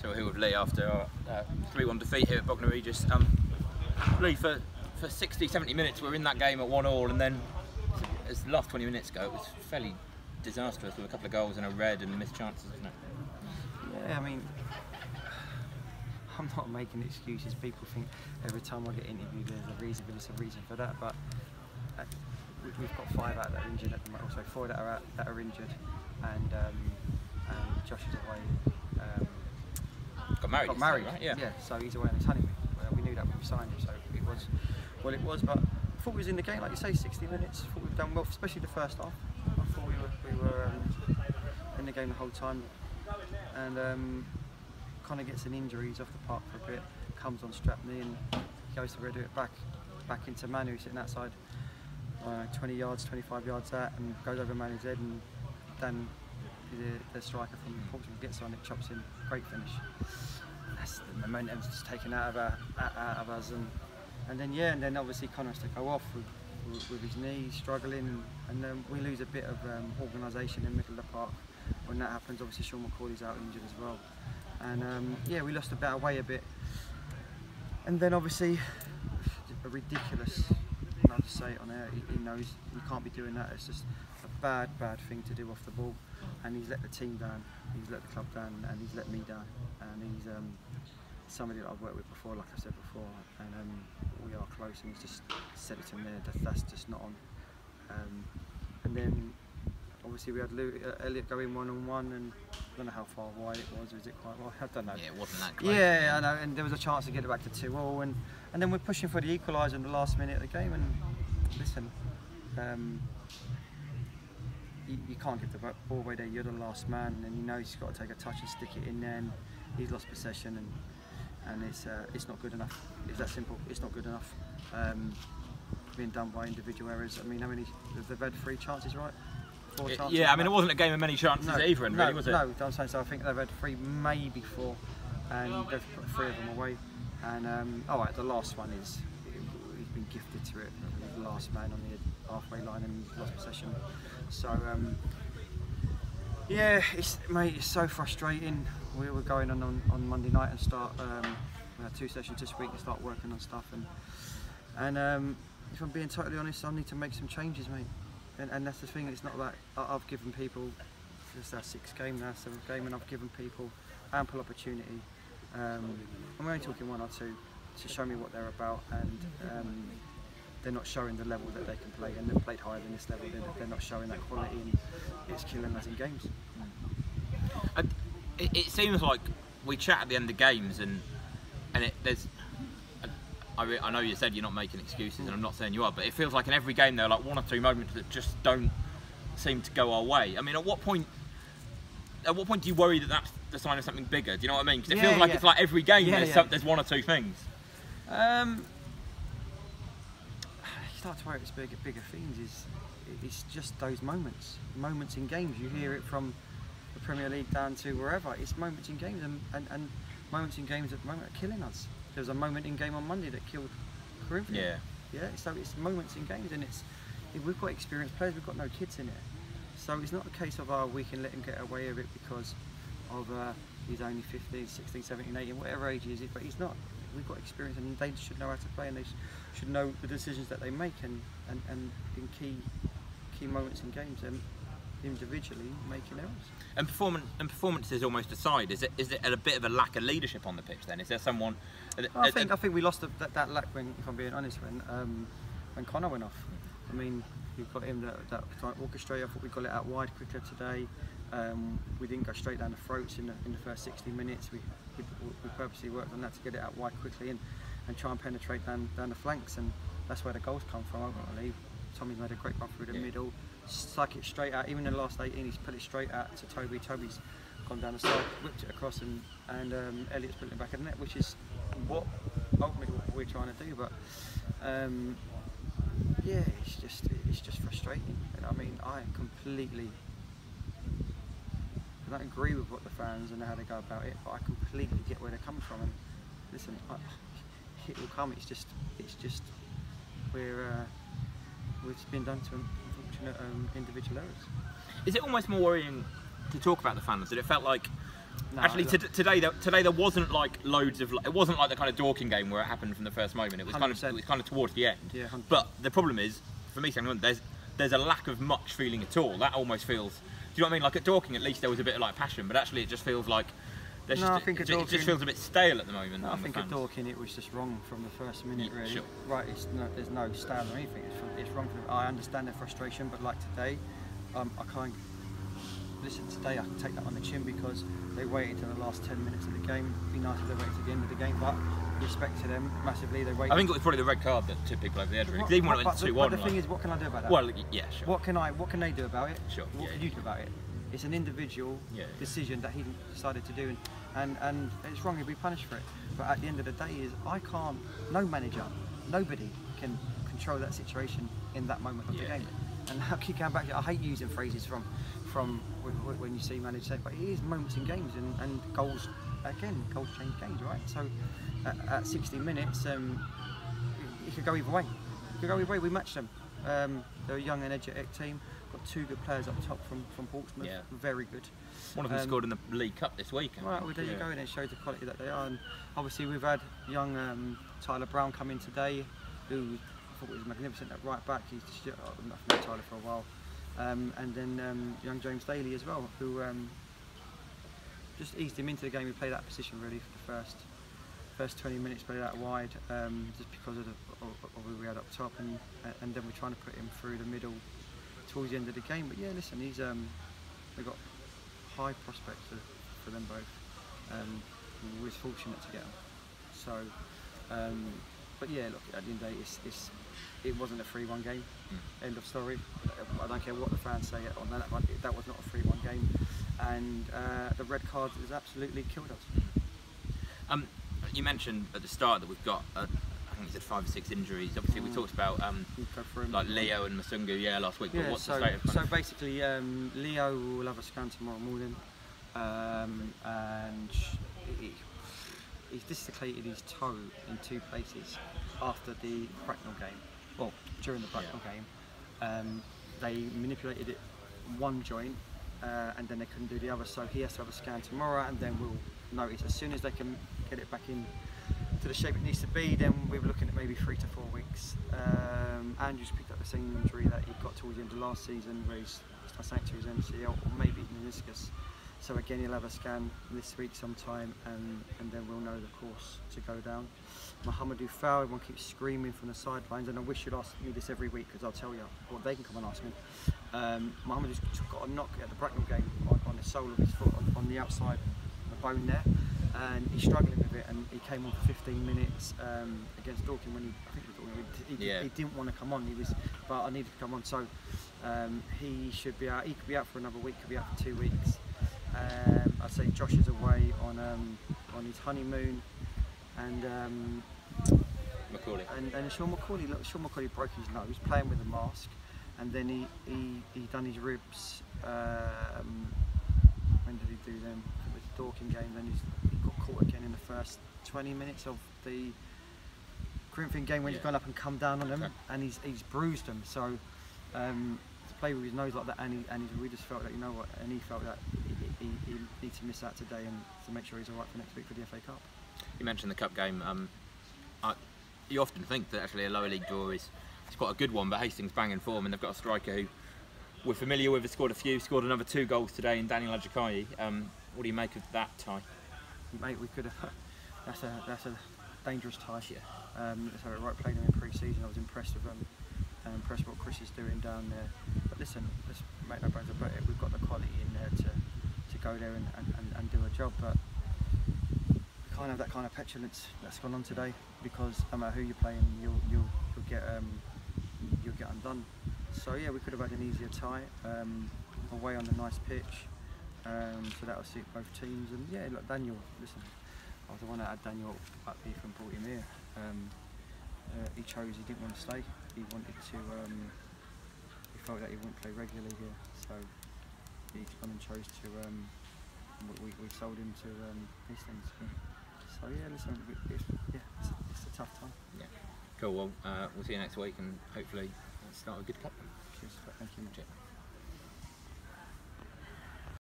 still here with Leigh after our 3-1 defeat here at Bognor. Leigh, for 60-70 minutes we were in that game at 1-1, and then as the last 20 minutes go, it was fairly disastrous with a couple of goals and a red and missed chances, isn't it? Yeah, I mean, I'm not making excuses. People think every time I get interviewed there's a reason for that, but we've got 5 out that are injured at the moment, so 4 that are injured, and Josh is away. Got married, right? Yeah. Yeah, so he's away on his honeymoon. Well, we knew that when we signed him, so it was what it was. But I thought we was in the game, like you say, 60 minutes. I thought we've done well, especially the first half. I thought we were in the game the whole time, and kind of gets an injury. He's off the park for a bit. Comes on strap knee and goes to do it back into Manu sitting outside, 20 yards, 25 yards out, and goes over Manu's head, and then the striker from Portugal gets on it, chops in, great finish. That's the momentum's just taken out of us, and then obviously Connor has to go off with his knee struggling, and then we lose a bit of organisation in the middle of the park. When that happens, obviously Sean McCauley's out injured as well, and yeah, we lost our way a bit, and then obviously a ridiculous. I'll just say it on air. He knows you can't be doing that. It's just a bad thing to do off the ball, and he's let the team down, he's let the club down, and he's let me down. And he's somebody that I've worked with before, like I said before, and we are close. And he's just said it to me that's just not on. And then obviously we had Elliot go in 1-on-1, and I don't know how far wide it was. Was it quite wide? I don't know. Yeah, it wasn't that close. Yeah, I know. And there was a chance to get it back to 2-2, and then we're pushing for the equaliser in the last minute of the game. And listen, you can't give the ball away there. You're the last man, and he knows he's got to take a touch and stick it in there. And he's lost possession, and it's not good enough. It's that simple. It's not good enough. Being done by individual errors. I mean, how many? They've had 3 chances, right? 4 chances. Yeah, I mean, it wasn't a game of many chances either, really, was it? No, I'm saying so. I think they've had 3, maybe 4, and they've put 3 of them away. And all right, the last one is he's been gifted to it. The last man on the halfway line, and he's lost possession. So yeah, it's so frustrating. We were going on Monday night and start. We had 2 sessions this week to start working on stuff, and if I'm being totally honest, I need to make some changes, mate. And that's the thing. It's not like I've given people. This is our 6th game now, 7th game, and I've given people ample opportunity. I'm only talking 1 or 2 to show me what they're about, and they're not showing the level that they can play, and they've played higher than this level. They're not showing that quality, and it's killing us in games. It seems like we chat at the end of games, and I know you said you're not making excuses, and I'm not saying you are, but it feels like in every game there are like 1 or 2 moments that just don't seem to go our way. I mean, at what point do you worry that that's the sign of something bigger? Do you know what I mean? Because it feels like it's like every game there's 1 or 2 things. You start to worry it's bigger things. It's just those moments in games. You hear it from the Premier League down to wherever. It's moments in games, and moments in games at the moment are killing us. There was a moment in game on Monday that killed Corinthians. Yeah. So it's moments in games, and we've got experienced players. We've got no kids in it. So it's not a case of we can let him get away with it because of he's only 15, 16, 17, 18, whatever age he is. But he's not. We've got experience, and they should know how to play, and they should know the decisions that they make, and in key moments in games, and individually making errors. And performances almost aside, is it a bit of a lack of leadership on the pitch then? Is there someone? I think we lost that lack when, if I'm being honest, when Connor went off. I mean, we've got him that orchestrator. I thought we got it out wide quicker today. We didn't go straight down the throats in the first 60 minutes. We purposely worked on that to get it out wide quickly and try and penetrate down the flanks, and that's where the goals come from. Ultimately, Tommy's made a great run through the middle, stuck it straight out. Even in the last 18, he's put it straight out to Toby. Toby's gone down the side, whipped it across, and Elliot's put it back in the net, which is ultimately what we're trying to do. But yeah, it's just frustrating. And I mean, I don't agree with what the fans and how they go about it, but I completely get where they're coming from. And listen, it will come. It's just it's been done to unfortunate individual errors. Is it almost more worrying to talk about the fans? That it felt like No, Actually, today there wasn't like loads of. It wasn't like the kind of Dorking game where it happened from the first moment. It was kind of towards the end. Yeah, 100%. But the problem is, for me, there's a lack of much feeling at all. That almost feels. Do you know what I mean? Like at Dorking, at least there was a bit of like passion, but actually it just feels like. I think it just feels a bit stale at the moment. No, I think at Dorking it was just wrong from the first minute, really. Sure. Right, there's no style or anything. It's wrong. I understand their frustration, but like today, I can't. Listen, today I can take that on the chin because they waited till the last 10 minutes of the game. It'd be nice if they waited to the end of the game, but respect to them massively. They waited. I think it was probably the red card that tipped people over the edge. Really. Even when it went 2-1. But the thing is, what can I do about that? Well, yeah, sure. What can they do about it? Sure. What can you do about it? It's an individual decision that he decided to do, and it's wrong. He'll be punished for it. But at the end of the day, no manager, nobody can control that situation in that moment of the game. And I keep going back to it. I hate using phrases from when you see managers say, but it is moments in games, and goals change games, right? So at 60 minutes, it could go either way. We matched them. They're a young, energetic team. Got 2 good players up top from Portsmouth. Yeah. Very good. One of them scored in the League Cup this week. Right, well there you go, and it shows the quality that they are. And obviously we've had young Tyler Brown come in today, who I thought was magnificent at right back. He's I've known Tyler for a while. And then young James Daly as well, who just eased him into the game. He played that position really for the first 20 minutes, played out wide, just because of who we had up top, and then we're trying to put him through the middle towards the end of the game. But yeah, listen, they've got high prospects for them both. We was fortunate to get them. So, but yeah, look, at the end of the day, it wasn't a 3-1 game. End of story. I don't care what the fans say on that one. That was not a 3-1 game, and the red cards has absolutely killed us. You mentioned at the start that we've got, I think you said 5 or 6 injuries. Obviously, we talked about like Leo and Masungu, last week. But what's the state of? So basically, Leo will have a scan tomorrow morning, and he's dislocated his toe in 2 places after the Bracknell game. Well, during the Bracknell game, they manipulated it one joint, and then they couldn't do the other. So he has to have a scan tomorrow, and then we'll notice as soon as they can get it back in to the shape it needs to be. Then we're looking at maybe 3 to 4 weeks. Andrew's picked up the same injury that he got towards the end of last season, where he's something to his MCL or maybe meniscus. So again, he'll have a scan this week sometime, and then we'll know the course to go down. Mohamedou Fall, everyone keeps screaming from the sidelines, and I wish you'd ask me this every week because I'll tell you, or they can come and ask me. Mohamedou's got a knock at the Bracknell game on the sole of his foot, on the outside, the bone there, and he's struggling with it, and he came on for 15 minutes against Dorking when he didn't want to come on. But I needed to come on, so he should be out. He could be out for another week, could be out for 2 weeks. I'd say Josh is away on his honeymoon, and Macaulay. And Sean Macaulay broke his nose playing with a mask, and then he done his ribs. When did he do them? It was the Dorking game. Then he got caught again in the first 20 minutes of the Corinthian game when he's gone up and come down on them, and he's bruised them. So to play with his nose like that, and we just felt that, you know what, and he felt that he needs to miss out today and to make sure he's all right for next week for the FA Cup. You mentioned the cup game. You often think that actually a lower league draw is quite a good one, but Hastings banging form, and they've got a striker who we're familiar with, has scored another 2 goals today in Daniel Ajakayi. What do you make of that tie? Mate, we could have. That's a dangerous tie. Yeah. Let's have it right. Played him in pre-season. I was impressed with him. Impressed with what Chris is doing down there. But listen, let's make no bones about it. We've got the quality in there to go there and do a job. But we can't have that kind of petulance that's gone on today, because no matter who you're playing, you'll get undone. So yeah, we could have had an easier tie away on a nice pitch. So that'll suit both teams. And yeah, look, Daniel, listen, I was the one that had Daniel up here and brought him here. He didn't want to stay. He wanted to, he felt that he wouldn't play regularly here. So he's gone and chose to, we sold him to Hastings. So yeah, listen, it's a tough time. Yeah. Cool, well, we'll see you next week, and hopefully start a good cup. Cheers, thank you.